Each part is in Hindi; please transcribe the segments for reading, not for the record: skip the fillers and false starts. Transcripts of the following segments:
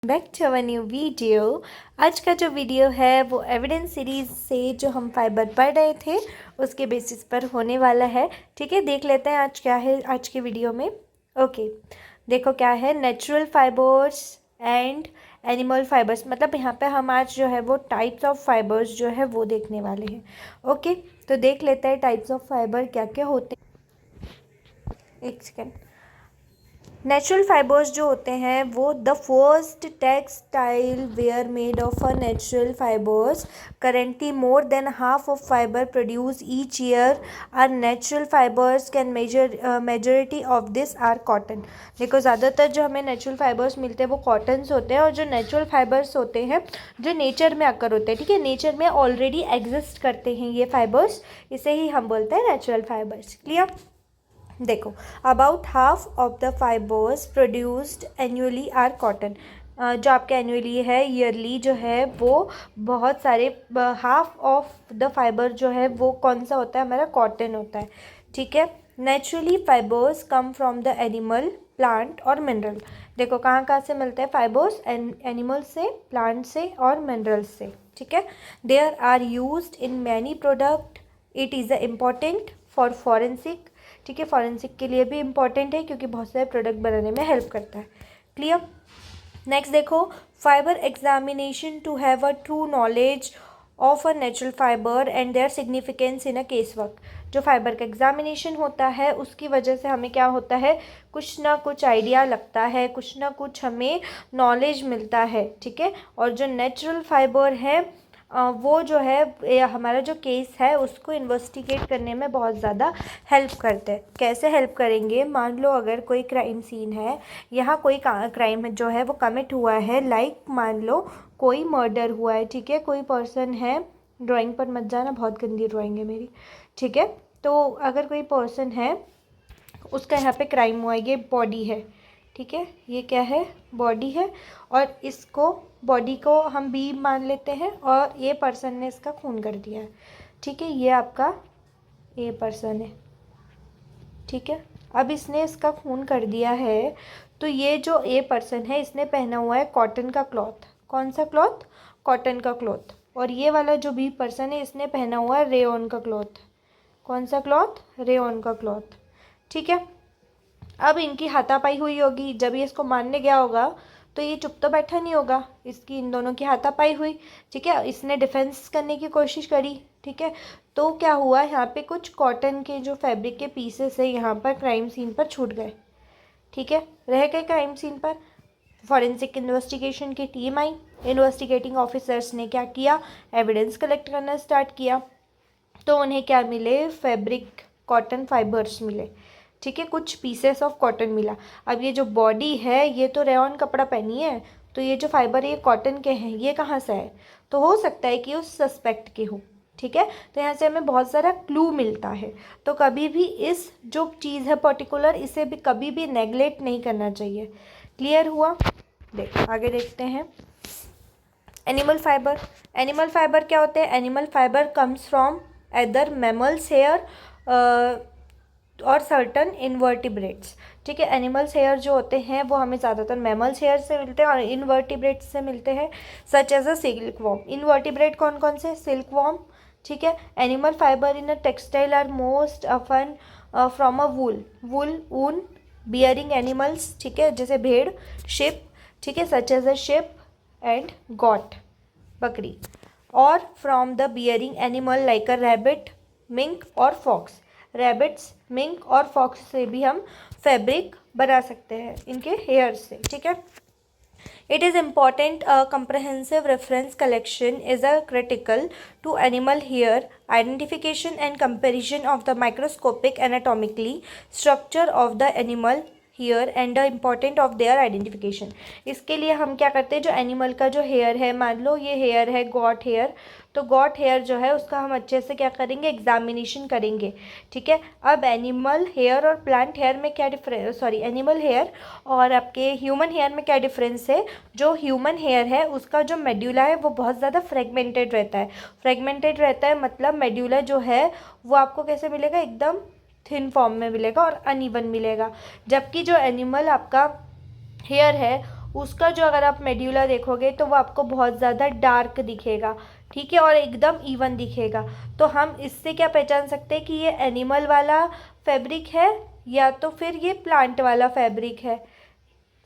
Back to our new video. आज का जो वीडियो है वो एविडेंस सीरीज से जो हम फाइबर पढ़ रहे थे उसके बेसिस पर होने वाला है। ठीक है, देख लेते हैं आज क्या है आज के वीडियो में। ओके, देखो क्या है, natural fibres and animal fibres. मतलब यहाँ पे हम आज जो है वो टाइप्स ऑफ फाइबर्स जो है वो देखने वाले हैं। ओके, तो देख लेते हैं टाइप्स ऑफ फाइबर क्या क्या होते हैं। एक सेकेंड। नेचुरल फाइबर्स जो होते हैं वो the first textile were made of a natural fibres. Currently more than half of fibre produce each year are natural fibres. Can majority of this are cotton. देखो, ज़्यादातर जो हमें नेचुरल फाइबर्स मिलते हैं वो कॉटन्स होते हैं, और जो नेचुरल फाइबर्स होते हैं जो नेचर में आकर होते हैं, ठीक है, नेचर में ऑलरेडी एग्जिस्ट करते हैं ये फाइबर्स, इसे ही हम बोलते हैं नेचुरल फाइबर्स। क्लियर? देखो, about half of the fibres produced annually are cotton. जो आपके एनुअली है, ईयरली जो है वो बहुत सारे, हाफ ऑफ द फाइबर जो है वो कौन सा होता है, हमारा कॉटन होता है। ठीक है, naturally fibres come from the animal, plant और मिनरल। देखो कहाँ कहाँ से मिलते हैं फाइबर्स, एनिमल से, प्लांट से और मिनरल्स से। ठीक है, there are used in many product. It is a important for forensic. ठीक है, फॉरेंसिक के लिए भी इम्पॉर्टेंट है क्योंकि बहुत सारे प्रोडक्ट बनाने में हेल्प करता है। क्लियर? नेक्स्ट देखो, fibre examination to have a true knowledge of a natural fibre and their significance in a case work. जो फाइबर का एग्जामिनेशन होता है उसकी वजह से हमें क्या होता है, कुछ ना कुछ आइडिया लगता है, कुछ ना कुछ हमें नॉलेज मिलता है। ठीक है, और जो नेचुरल फाइबर है वो जो है हमारा जो केस है उसको इन्वेस्टिगेट करने में बहुत ज़्यादा हेल्प करते हैं। कैसे हेल्प करेंगे? मान लो अगर कोई क्राइम सीन है, यहाँ कोई क्राइम जो है वो कमिट हुआ है, लाइक मान लो कोई मर्डर हुआ है। ठीक है, कोई पर्सन है, ड्राइंग पर मत जाना, बहुत गंदी ड्राइंग है मेरी। ठीक है, तो अगर कोई पर्सन है, उसका यहाँ पे क्राइम हुआ है, ये बॉडी है। ठीक है, ये क्या है, बॉडी है, और इसको, बॉडी को हम बी मान लेते हैं, और ये पर्सन ने इसका खून कर दिया है। ठीक है, ये आपका ए पर्सन है। ठीक है, अब इसने इसका खून कर दिया है, तो ये जो ए पर्सन है इसने पहना हुआ है कॉटन का क्लॉथ। कौन सा क्लॉथ? कॉटन का क्लॉथ। और ये वाला जो बी पर्सन है इसने पहना हुआ है रेयॉन का क्लॉथ। कौन सा क्लॉथ? रेयॉन का क्लॉथ। ठीक है, अब इनकी हाथापाई हुई होगी, जब ये इसको मारने गया होगा तो ये चुप तो बैठा नहीं होगा, इसकी इन दोनों की हाथापाई हुई। ठीक है, इसने डिफेंस करने की कोशिश करी। ठीक है, तो क्या हुआ, यहाँ पे कुछ कॉटन के जो फैब्रिक के पीसेस है यहाँ पर क्राइम सीन पर छूट गए। ठीक है, रह गए क्राइम सीन पर। फॉरेंसिक इन्वेस्टिगेशन की टीम आई, इन्वेस्टिगेटिंग ऑफिसर्स ने क्या किया, एविडेंस कलेक्ट करना स्टार्ट किया, तो उन्हें क्या मिले, फैब्रिक, कॉटन फाइबर्स मिले। ठीक है, कुछ पीसेस ऑफ कॉटन मिला। अब ये जो बॉडी है ये तो रेयॉन कपड़ा पहनी है, तो ये जो फाइबर है ये कॉटन के हैं, ये कहाँ से है? तो हो सकता है कि उस सस्पेक्ट के हो। ठीक है, तो यहाँ से हमें बहुत सारा क्लू मिलता है। तो कभी भी इस जो चीज़ है पर्टिकुलर, इसे भी कभी भी नेगलेक्ट नहीं करना चाहिए। क्लियर हुआ? देखो आगे देखते हैं। Animal fibre. एनिमल फाइबर क्या होते हैं? Animal fibre comes from either mammals hair और सर्टन इनवर्टिब्रेट्स। ठीक है, एनिमल्स हेयर जो होते हैं वो हमें ज़्यादातर मैमल्स हेयर से मिलते हैं और इनवर्टिब्रेट्स से मिलते हैं, such as a silkworm. Invertebrate कौन कौन से? Silkworm. ठीक है, animal fibre in a textile are most often from a wool, wool, ऊन, बियरिंग एनिमल्स। ठीक है, जैसे भेड़, शिप। ठीक है, such as a sheep and goat, बकरी। और from the bearing animal like a rabbit, mink और फॉक्स। रैबिट्स, मिंक और फॉक्स से भी हम फैब्रिक बना सकते हैं, इनके हेयर से। ठीक है, it is important a comprehensive reference collection is a critical to animal hair identification and comparison of the microscopic anatomically structure of the animal hair and the important of their identification. इसके लिए हम क्या करते हैं, जो एनिमल का जो हेयर है, मान लो ये हेयर है गॉट हेयर, तो गॉट हेयर जो है उसका हम अच्छे से क्या करेंगे, एग्जामिनेशन करेंगे। ठीक है, अब एनिमल हेयर और प्लांट हेयर में क्या डिफरेंस, सॉरी एनिमल हेयर और आपके ह्यूमन हेयर में क्या डिफरेंस है? जो ह्यूमन हेयर है उसका जो मेड्यूला है वो बहुत ज़्यादा फ्रेगमेंटेड रहता है। फ्रेगमेंटेड रहता है मतलब मेड्यूला जो है वो आपको कैसे मिलेगा, एकदम थिन फॉर्म में मिलेगा और अनइवन मिलेगा। जबकि जो एनिमल आपका हेयर है उसका जो अगर आप मेड्यूला देखोगे तो वो आपको बहुत ज़्यादा डार्क दिखेगा, ठीक है, और एकदम इवन दिखेगा। तो हम इससे क्या पहचान सकते हैं कि ये एनिमल वाला फैब्रिक है या तो फिर ये प्लांट वाला फैब्रिक है।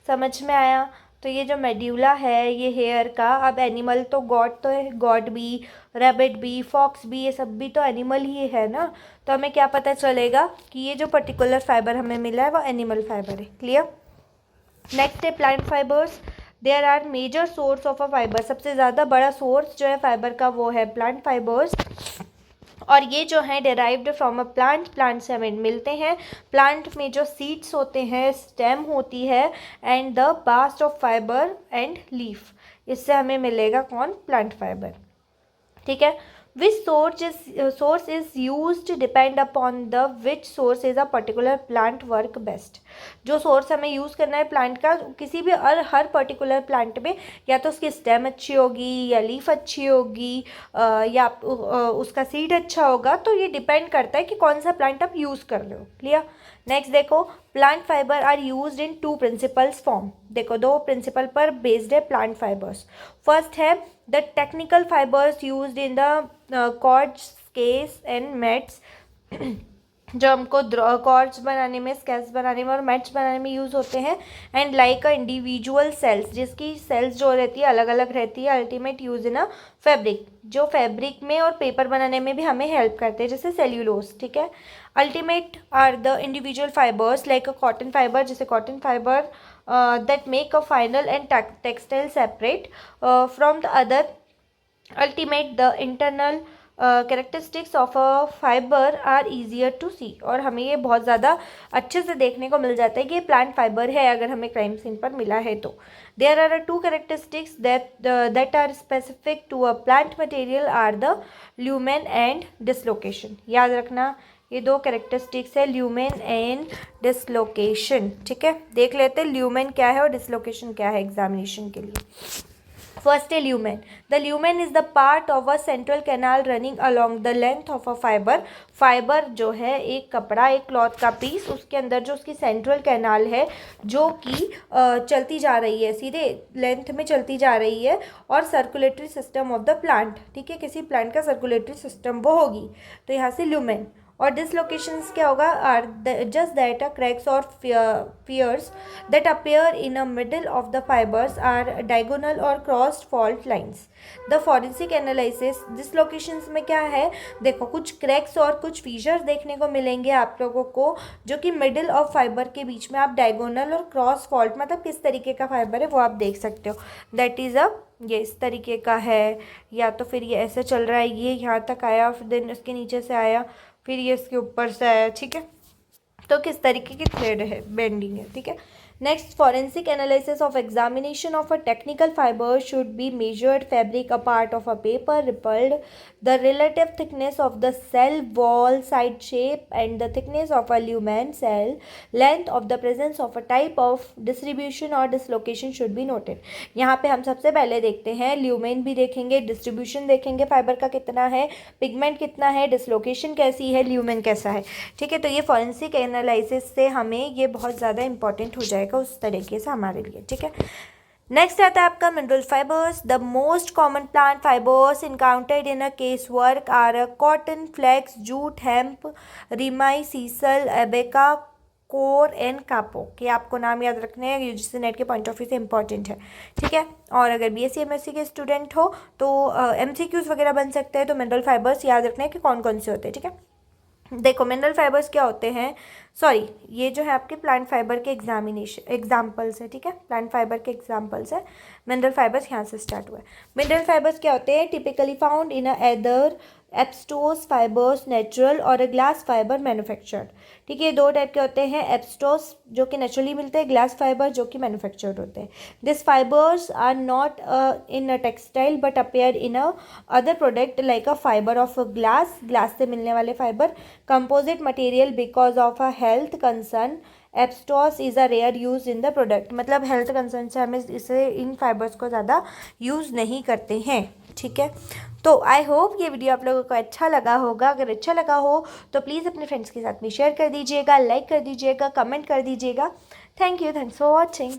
समझ में आया? तो ये जो मेड्यूला है ये हेयर का, अब एनिमल तो गॉड तो है, गॉड भी, रैबिट भी, फॉक्स भी, ये सब भी तो एनिमल ही है ना। तो हमें क्या पता चलेगा कि ये जो पर्टिकुलर फाइबर हमें मिला है वो एनिमल फाइबर है। क्लियर? नेक्स्ट है plant fibres. There are major source of a fibre. सबसे ज़्यादा बड़ा सोर्स जो है फाइबर का वो है प्लांट फाइबर्स, और ये जो है derived from a plant, plant से हमें मिलते हैं। प्लांट में जो सीड्स होते हैं, स्टेम होती है, and the bast of fibre and leaf, इससे हमें मिलेगा कौन? Plant fibre. ठीक है। Which source is used depend upon the which source is a particular plant work best. जो सोर्स हमें यूज़ करना है प्लांट का, किसी भी हर पर्टिकुलर प्लांट में, या तो उसकी स्टेम अच्छी होगी, या लीफ अच्छी होगी, या उसका सीड अच्छा होगा, तो ये डिपेंड करता है कि कौन सा प्लांट आप यूज़ कर रहे हो। क्लियर? नेक्स्ट देखो, plant fibre are used in 2 principals form. देखो 2 प्रिंसिपल पर बेस्ड है प्लांट फाइबर्स। फर्स्ट है the technical fibres used in the cords, scales and mats, जो हमको कॉर्ड्स बनाने में, स्केल्स बनाने में और मैट्स बनाने में यूज़ होते हैं। And like a individual cells, जिसकी सेल्स जो रहती है अलग अलग रहती है। Ultimate use in a fabric, जो फैब्रिक में और पेपर बनाने में भी हमें हेल्प करते हैं, जैसे सेल्यूलोज। ठीक है। Ultimate are the individual fibres like a cotton fibre, जैसे cotton fibre that make a final and textile separate from the other. Ultimate the internal characteristics of a fiber are easier to see, और हमें ये बहुत ज़्यादा अच्छे से देखने को मिल जाता है कि ये प्लांट फाइबर है अगर हमें क्राइम सीन पर मिला है तो। There are 2 characteristics that are specific to a plant material are the lumen and dislocation। याद रखना ये 2 कैरेक्टरिस्टिक्स है, ल्यूमेन एंड डिसलोकेशन। ठीक है, देख लेते हैं ल्यूमेन क्या है और डिसलोकेशन क्या है एग्जामिनेशन के लिए। फर्स्ट है lumen. The lumen is the part of a central canal running along the length of a fibre. Fibre जो है एक कपड़ा, एक क्लॉथ का पीस, उसके अंदर जो उसकी सेंट्रल कैनाल है जो कि चलती जा रही है, सीधे लेंथ में चलती जा रही है, और circulatory system of the plant. ठीक है, किसी प्लांट का सर्कुलेटरी सिस्टम वो होगी, तो यहाँ से ल्यूमेन। और डिसलोकेशंस क्या होगा? आर जस्ट दैट क्रैक्स और piers that appear in a middle of the fibres are diagonal और crossed fault lines. The forensic analysis dislocations में क्या है? देखो कुछ क्रैक्स और कुछ फीचर्स देखने को मिलेंगे आप लोगों को, जो कि मिडल ऑफ फाइबर के बीच में आप डायगोनल और क्रॉस फॉल्ट, मतलब किस तरीके का फाइबर है वो आप देख सकते हो। दैट इज़ ये इस तरीके का है, या तो फिर ये ऐसे चल रहा है, ये यहाँ तक आया, फिर देन इसके नीचे से आया, फिर ये इसके ऊपर से आया। ठीक है, तो किस तरीके की थ्रेड है, बेंडिंग है। ठीक है। Next, forensic analysis of examination of a technical fibre should be measured fabric a part of a paper, rippled the relative thickness of the cell wall, side shape and the thickness of a lumen cell, length of the presence of a type of distribution और डिसलोकेशन शुड बी नोटेड। यहाँ पे हम सबसे पहले देखते हैं ल्यूमेन भी देखेंगे, डिस्ट्रीब्यूशन देखेंगे फाइबर का कितना है, पिगमेंट कितना है, डिसलोकेशन कैसी है, ल्यूमेन कैसा है। ठीक है, तो ये फॉरेंसिक एनालिसिस से हमें ये बहुत ज़्यादा इंपॉर्टेंट हो जाएगा उस तरीके से हमारे लिए। ठीक है। नेक्स्ट आता है आपका mineral fibres. The most common plant fibres encountered in a case work are cotton, flax, jute, hemp, ramie, sisal, abaca, coir and kapok. के आपको नाम याद रखने हैं, यूजीसी नेट के पॉइंट ऑफ व्यू से इंपॉर्टेंट है। ठीक है, और अगर बीएससी एमएससी के स्टूडेंट हो तो एमसीक्यूज वगैरह बन सकते हैं, तो मिनरल फाइबर्स याद रखने हैं कि कौन कौन से होते हैं। ठीक है, देखो मिनरल फाइबर्स क्या होते हैं, सॉरी ये जो है आपके प्लांट फाइबर के एग्जाम्पल्स है। ठीक है, प्लांट फाइबर के एग्जाम्पल्स है, मिनरल फाइबर्स यहाँ से स्टार्ट हुआ है। मिनरल फाइबर्स क्या होते हैं? Typically found in either asbestos fibres natural और ग्लास फाइबर मैन्युफैक्चर्ड। ठीक है, 2 टाइप के होते हैं, एब्स्टोस जो कि नेचुरली मिलते हैं, ग्लास फाइबर जो कि मैन्युफैक्चर्ड होते हैं। This fibres are not in a textile but appear in a other product like a fibre of glass, glass से मिलने वाले fibre, composite material because of a health concern, asbestos is a rare use in the product. मतलब हेल्थ कंसर्न से हमें इसे इन फाइबर्स को ज़्यादा यूज़ नहीं करते हैं। ठीक है, तो आई होप ये वीडियो आप लोगों को अच्छा लगा होगा। अगर अच्छा लगा हो तो प्लीज़ अपने फ्रेंड्स के साथ में शेयर कर दीजिएगा, लाइक कर दीजिएगा, कमेंट कर दीजिएगा। Thank you, thanks for watching.